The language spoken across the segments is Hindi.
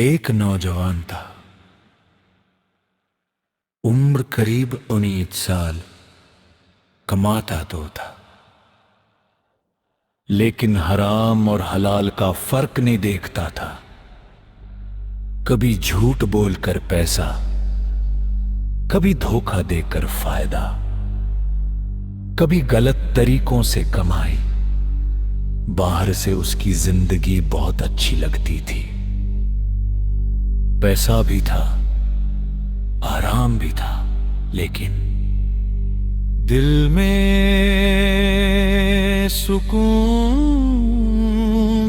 एक नौजवान था, उम्र करीब 19 साल, कमाता तो था लेकिन हराम और हलाल का फर्क नहीं देखता था। कभी झूठ बोलकर पैसा, कभी धोखा देकर फायदा, कभी गलत तरीकों से कमाई। बाहर से उसकी जिंदगी बहुत अच्छी लगती थी, पैसा भी था, आराम भी था, लेकिन दिल में सुकून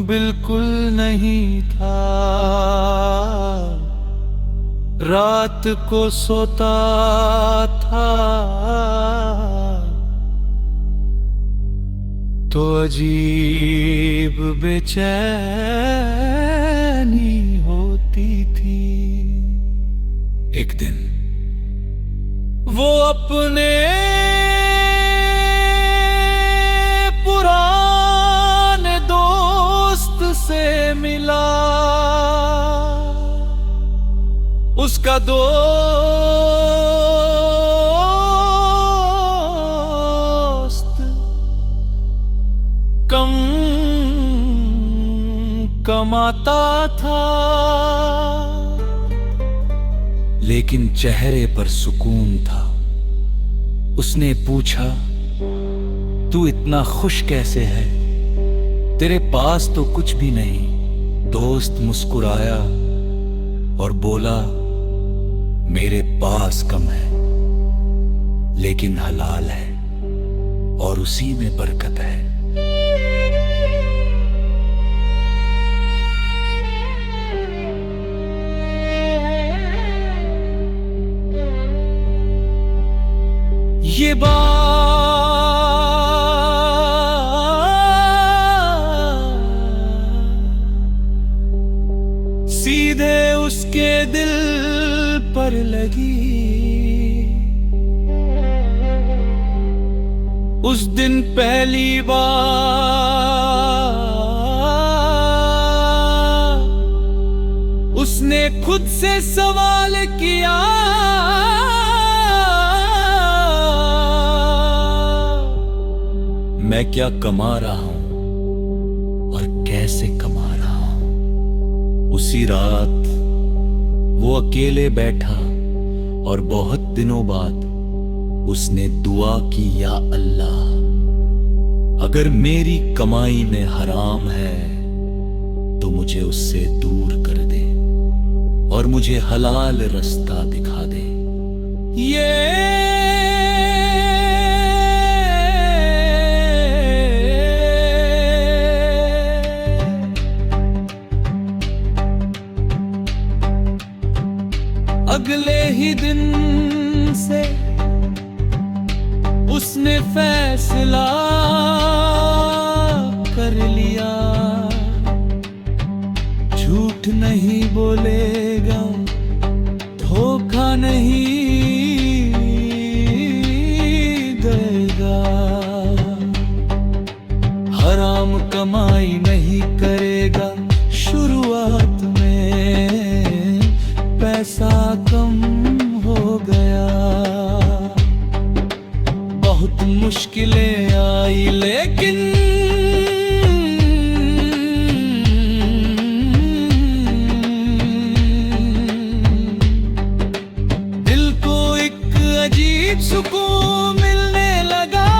बिल्कुल नहीं था। रात को सोता था तो अजीब बेचैनी होती थी। एक दिन वो अपने पुराने दोस्त से मिला। उसका दोस्त कम कमाता था लेकिन चेहरे पर सुकून था। उसने पूछा, तू इतना खुश कैसे है? तेरे पास तो कुछ भी नहीं। दोस्त मुस्कुराया और बोला, मेरे पास कम है लेकिन हलाल है और उसी में बरकत है। ये बात सीधे उसके दिल पर लगी। उस दिन पहली बार उसने खुद से सवाल किया, मैं क्या कमा रहा हूं और कैसे कमा रहा हूं? उसी रात वो अकेले बैठा और बहुत दिनों बाद उसने दुआ की, या अल्लाह, अगर मेरी कमाई में हराम है तो मुझे उससे दूर कर दे और मुझे हलाल रास्ता दिखा दे। ये अगले ही दिन से उसने फैसला कर लिया, झूठ नहीं बोलेगा, धोखा नहीं देगा, हराम कमाई नहीं करेगा। शुरुआत में पैसा कम हो गया, बहुत मुश्किलें आई, लेकिन दिल को एक अजीब सुकून मिलने लगा।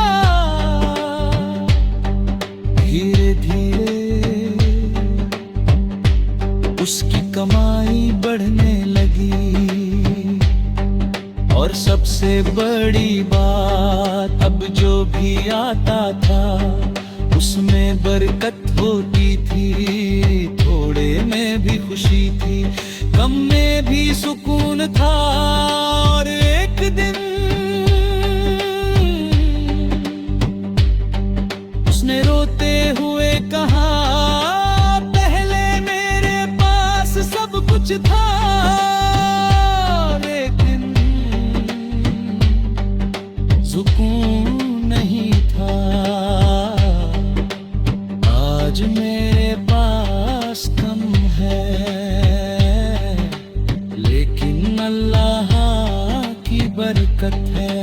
धीरे धीरे उसकी कमाई बढ़ने लगी और सबसे बड़ी बात, अब जो भी आता था उसमें बरकत होती थी। थोड़े में भी खुशी थी, कम में भी सुकून था। और एक दिन उसने रोते हुए कहा, पहले मेरे पास सब कुछ था लेकिन सुकून नहीं था। आज मेरे पास कम है अल्लाह की बरकत है।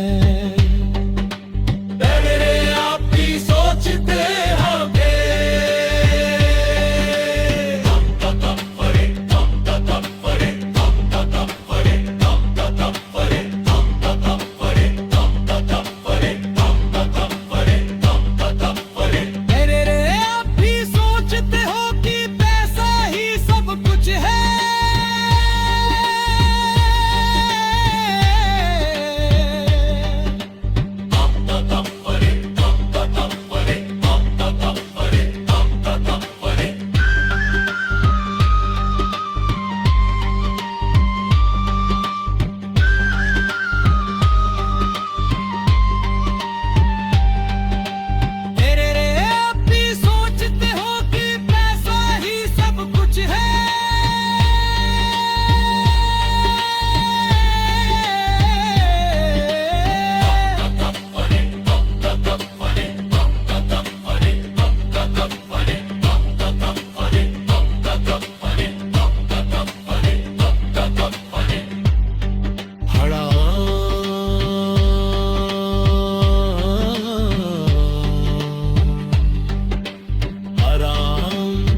मेरे आप भी सोचते होंगे,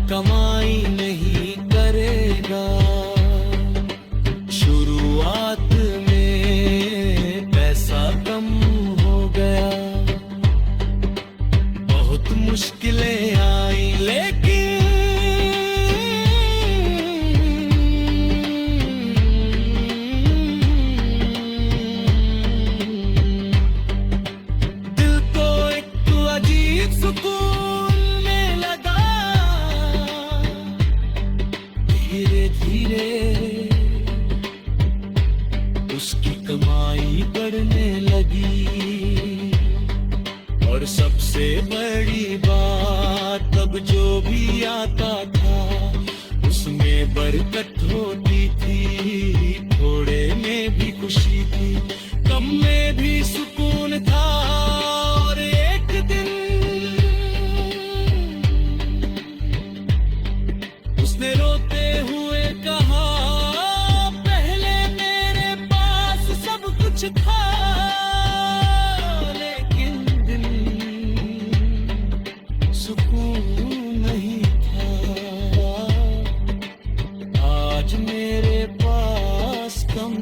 कमाई नहीं करेगा। शुरुआत में पैसा कम हो गया, बहुत मुश्किलें आई लेकिन दिल को एक अजीब सुकून में लगा। धीरे धीरे उसकी कमाई बढ़ने लगी, और सबसे बड़ी बात अब जो भी आता था उसमें बरकत होती थी। थोड़े में भी खुशी थी, कम में भी सुकून था। और एक दिन उसने रोते हुए कहा, पहले मेरे पास सब कुछ था लेकिन दिल सुकून नहीं था। आज मेरे पास कम